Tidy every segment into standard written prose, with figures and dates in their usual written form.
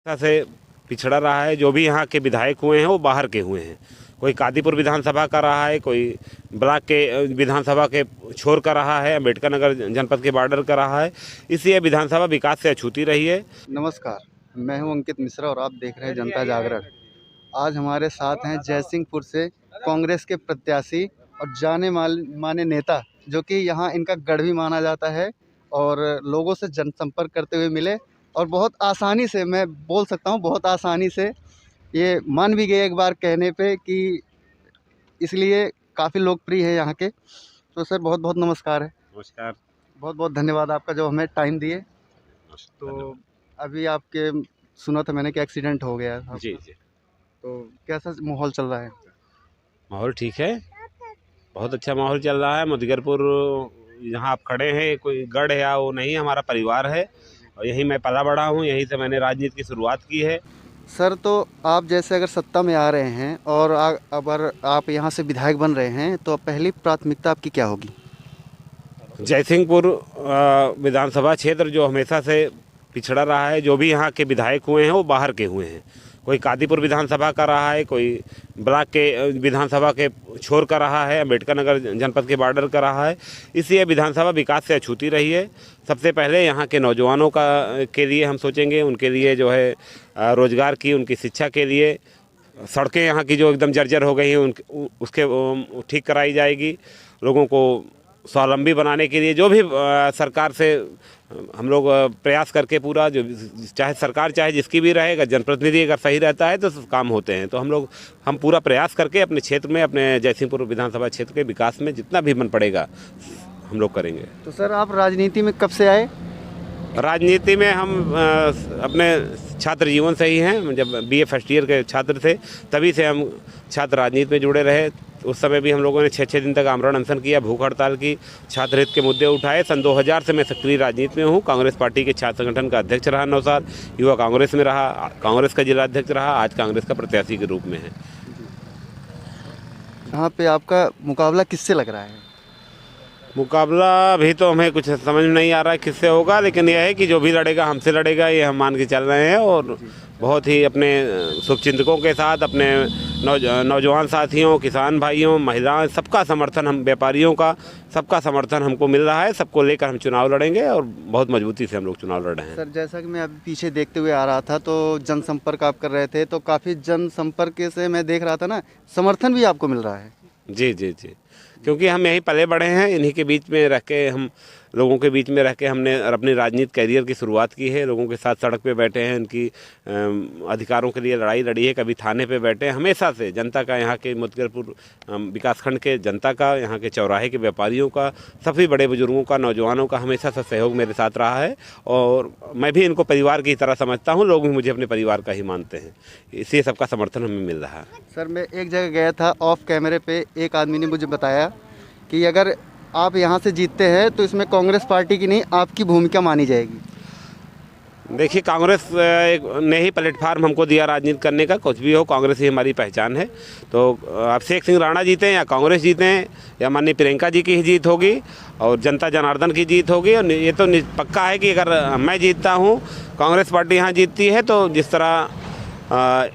से पिछड़ा रहा है। जो भी यहाँ के विधायक हुए हैं वो बाहर के हुए हैं। कोई कादीपुर विधानसभा का रहा है, कोई ब्लॉक के विधानसभा के छोर का रहा है, अम्बेडकर नगर जनपद के बॉर्डर का रहा है। इसलिए विधानसभा विकास से अछूती रही है। नमस्कार, मैं हूं अंकित मिश्रा और आप देख रहे हैं जनता जागरण। आज हमारे साथ हैं जयसिंहपुर से कांग्रेस के प्रत्याशी और जाने माने नेता, जो कि यहाँ इनका गढ़ भी माना जाता है और लोगों से जनसंपर्क करते हुए मिले और बहुत आसानी से, मैं बोल सकता हूँ बहुत आसानी से ये मान भी गए एक बार कहने पे, कि इसलिए काफ़ी लोकप्रिय है यहाँ के। तो सर बहुत बहुत नमस्कार है। नमस्कार। बहुत बहुत धन्यवाद आपका जो हमें टाइम दिए। तो अभी आपके सुना था मैंने कि एक्सीडेंट हो गया था। जी जी। तो कैसा माहौल चल रहा है? माहौल ठीक है, बहुत अच्छा माहौल चल रहा है। मुदगरपुर जहाँ आप खड़े हैं कोई गढ़ है या वो नहीं, हमारा परिवार है और यहीं मैं पला बड़ा हूँ, यहीं से मैंने राजनीति की शुरुआत की है। सर तो आप जैसे अगर सत्ता में आ रहे हैं और अगर आप यहाँ से विधायक बन रहे हैं तो पहली प्राथमिकता आपकी क्या होगी? जयसिंहपुर विधानसभा क्षेत्र जो हमेशा से पिछड़ा रहा है, जो भी यहाँ के विधायक हुए हैं वो बाहर के हुए हैं। कोई कादीपुर विधानसभा का रहा है, कोई ब्लॉक के विधानसभा के छोर का रहा है, अम्बेडकर नगर जनपद के बॉर्डर का रहा है। इसलिए विधानसभा विकास से अछूती रही है। सबसे पहले यहाँ के नौजवानों के लिए हम सोचेंगे, उनके लिए जो है रोज़गार की, उनकी शिक्षा के लिए। सड़कें यहाँ की जो एकदम जर्जर हो गई हैं उसके ठीक कराई जाएगी। लोगों को स्वावलंबी बनाने के लिए जो भी सरकार से हम लोग प्रयास करके पूरा, जो चाहे सरकार चाहे जिसकी भी रहेगा, जनप्रतिनिधि अगर सही रहता है तो काम होते हैं। तो हम पूरा प्रयास करके अपने क्षेत्र में, अपने जयसिंहपुर विधानसभा क्षेत्र के विकास में जितना भी मन पड़ेगा हम लोग करेंगे। तो सर आप राजनीति में कब से आए? राजनीति में हम अपने छात्र जीवन से ही हैं। जब बीए फर्स्ट ईयर के छात्र थे तभी से हम छात्र राजनीति में जुड़े रहे। उस समय भी हम लोगों ने 6 दिन तक आमरण अनशन किया, भूख हड़ताल की, छात्र हित के मुद्दे उठाए। सन 2000 से मैं सक्रिय राजनीति में हूँ। कांग्रेस पार्टी के छात्र संगठन का अध्यक्ष रहा 9 साल, युवा कांग्रेस में रहा, कांग्रेस का जिला अध्यक्ष रहा, आज कांग्रेस का प्रत्याशी के रूप में है। यहाँ पे आपका मुकाबला किससे लग रहा है? मुकाबला अभी तो हमें कुछ समझ में नहीं आ रहा है किससे होगा, लेकिन यह है कि जो भी लड़ेगा हमसे लड़ेगा, ये हम मान के चल रहे हैं। और बहुत ही अपने शुभचिंतकों के साथ, अपने नौजवान साथियों, किसान भाइयों, महिलाएं, सबका समर्थन, हम व्यापारियों का सबका समर्थन हमको मिल रहा है। सबको लेकर हम चुनाव लड़ेंगे और बहुत मजबूती से हम लोग चुनाव लड़ रहे हैं। सर जैसा कि मैं अभी पीछे देखते हुए आ रहा था तो जनसंपर्क आप कर रहे थे, तो काफ़ी जनसंपर्क से मैं देख रहा था ना, समर्थन भी आपको मिल रहा है। जी जी जी, क्योंकि हम यहीं पले बड़े हैं, इन्हीं के बीच में रह के, हम लोगों के बीच में रह के हमने अपनी राजनीतिक कैरियर की शुरुआत की है। लोगों के साथ सड़क पे बैठे हैं, उनकी अधिकारों के लिए लड़ाई लड़ी है, कभी थाने पे बैठे हैं। हमेशा से जनता का, यहाँ के मुदगरपुर विकासखंड के जनता का, यहाँ के चौराहे के व्यापारियों का, सभी बड़े बुजुर्गों का, नौजवानों का हमेशा से सहयोग मेरे साथ रहा है और मैं भी इनको परिवार की तरह समझता हूँ। लोग भी मुझे अपने परिवार का ही मानते हैं, इसलिए सबका समर्थन हमें मिल रहा है। सर मैं एक जगह गया था, ऑफ कैमरे पे एक आदमी ने मुझे बताया कि अगर आप यहाँ से जीतते हैं तो इसमें कांग्रेस पार्टी की नहीं, आपकी भूमिका मानी जाएगी। देखिए, कांग्रेस ने ही प्लेटफार्म हमको दिया राजनीति करने का। कुछ भी हो, कांग्रेस ही हमारी पहचान है। तो अभिषेक सिंह राणा जीते या कांग्रेस जीते या माननीय प्रियंका जी की ही जीत होगी और जनता जनार्दन की जीत होगी। और ये तो पक्का है कि अगर मैं जीतता हूँ, कांग्रेस पार्टी यहाँ जीतती है, तो जिस तरह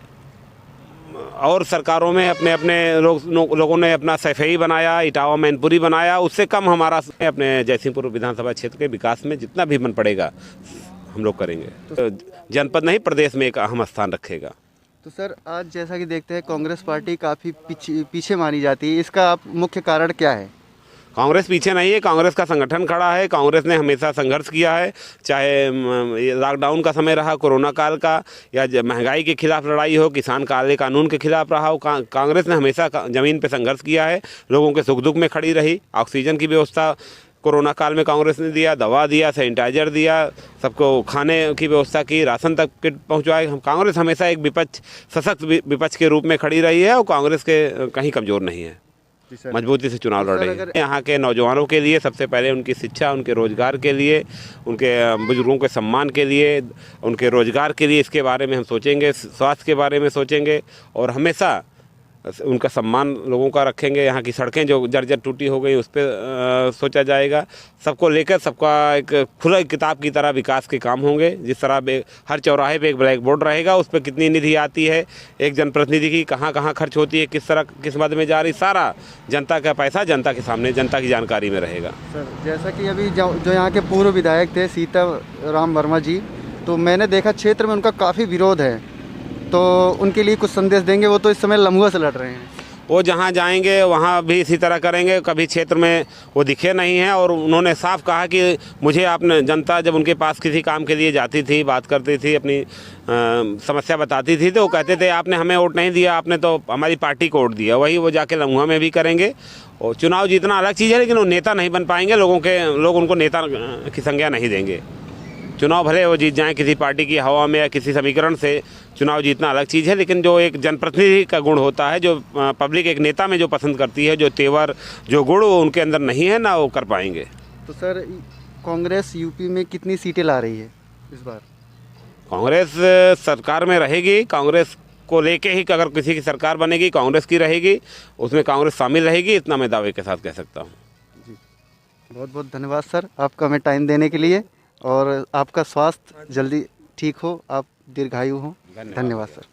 और सरकारों में अपने अपने लोगों ने अपना सफाई बनाया, इटावा मैनपुरी बनाया, उससे कम हमारा अपने जयसिंहपुर विधानसभा क्षेत्र के विकास में जितना भी मन पड़ेगा हम लोग करेंगे। तो जनपद नहीं, प्रदेश में एक अहम स्थान रखेगा। तो सर आज जैसा कि देखते हैं कांग्रेस पार्टी काफ़ी पीछे मानी जाती है, इसका आप मुख्य कारण क्या है? कांग्रेस पीछे नहीं है, कांग्रेस का संगठन खड़ा है। कांग्रेस ने हमेशा संघर्ष किया है, चाहे लॉकडाउन का समय रहा, कोरोना काल का, या महंगाई के खिलाफ लड़ाई हो, किसान काले कानून के खिलाफ रहा हो। कांग्रेस ने हमेशा ज़मीन पे संघर्ष किया है, लोगों के सुख दुख में खड़ी रही। ऑक्सीजन की व्यवस्था कोरोना काल में कांग्रेस ने दिया, दवा दिया, सैनिटाइजर दिया, सबको खाने की व्यवस्था की, राशन तक किट पहुँचवाए। कांग्रेस हमेशा एक सशक्त विपक्ष के रूप में खड़ी रही है और कांग्रेस के कहीं कमज़ोर नहीं है, मजबूती से चुनाव लड़ रही है। यहाँ के नौजवानों के लिए सबसे पहले उनकी शिक्षा, उनके रोजगार के लिए, उनके बुजुर्गों के सम्मान के लिए, उनके रोजगार के लिए, इसके बारे में हम सोचेंगे, स्वास्थ्य के बारे में सोचेंगे। और हमेशा उनका सम्मान लोगों का रखेंगे। यहाँ की सड़कें जो जर्जर टूटी हो गई उस पर सोचा जाएगा। सबको लेकर सबका एक खुला किताब की तरह विकास के काम होंगे। जिस तरह हर चौराहे पे एक ब्लैक बोर्ड रहेगा, उस पर कितनी निधि आती है, एक जनप्रतिनिधि की कहाँ कहाँ खर्च होती है, किस तरह किस मद में जा रही, सारा जनता का पैसा जनता के सामने जनता की जानकारी में रहेगा। सर जैसा कि अभी जो यहाँ के पूर्व विधायक थे सीताराम वर्मा जी, तो मैंने देखा क्षेत्र में उनका काफ़ी विरोध है, तो उनके लिए कुछ संदेश देंगे? वो तो इस समय लम्हुआ से लड़ रहे हैं। वो जहाँ जाएंगे वहाँ भी इसी तरह करेंगे। कभी क्षेत्र में वो दिखे नहीं हैं और उन्होंने साफ कहा कि मुझे आपने जनता जब उनके पास किसी काम के लिए जाती थी, बात करती थी, अपनी समस्या बताती थी, तो वो कहते थे आपने हमें वोट नहीं दिया, आपने तो हमारी पार्टी को वोट दिया। वही वो जाके लम्हुआ में भी करेंगे। और चुनाव जीतना अलग चीज़ है, लेकिन वो नेता नहीं बन पाएंगे। लोग उनको नेता की संज्ञा नहीं देंगे। चुनाव भले वो जीत जाएं किसी पार्टी की हवा में या किसी समीकरण से, चुनाव जीतना अलग चीज़ है। लेकिन जो एक जनप्रतिनिधि का गुण होता है, जो पब्लिक एक नेता में जो पसंद करती है, जो तेवर जो गुण वो उनके अंदर नहीं है ना, वो कर पाएंगे। तो सर कांग्रेस यूपी में कितनी सीटें ला रही है इस बार? कांग्रेस सरकार में रहेगी। कांग्रेस को लेके ही अगर किसी की सरकार बनेगी, कांग्रेस की रहेगी, उसमें कांग्रेस शामिल रहेगी, इतना मैं दावे के साथ कह सकता हूँ। जी, बहुत बहुत धन्यवाद सर आपका हमें टाइम देने के लिए, और आपका स्वास्थ्य जल्दी ठीक हो, आप दीर्घायु हो। धन्यवाद सर।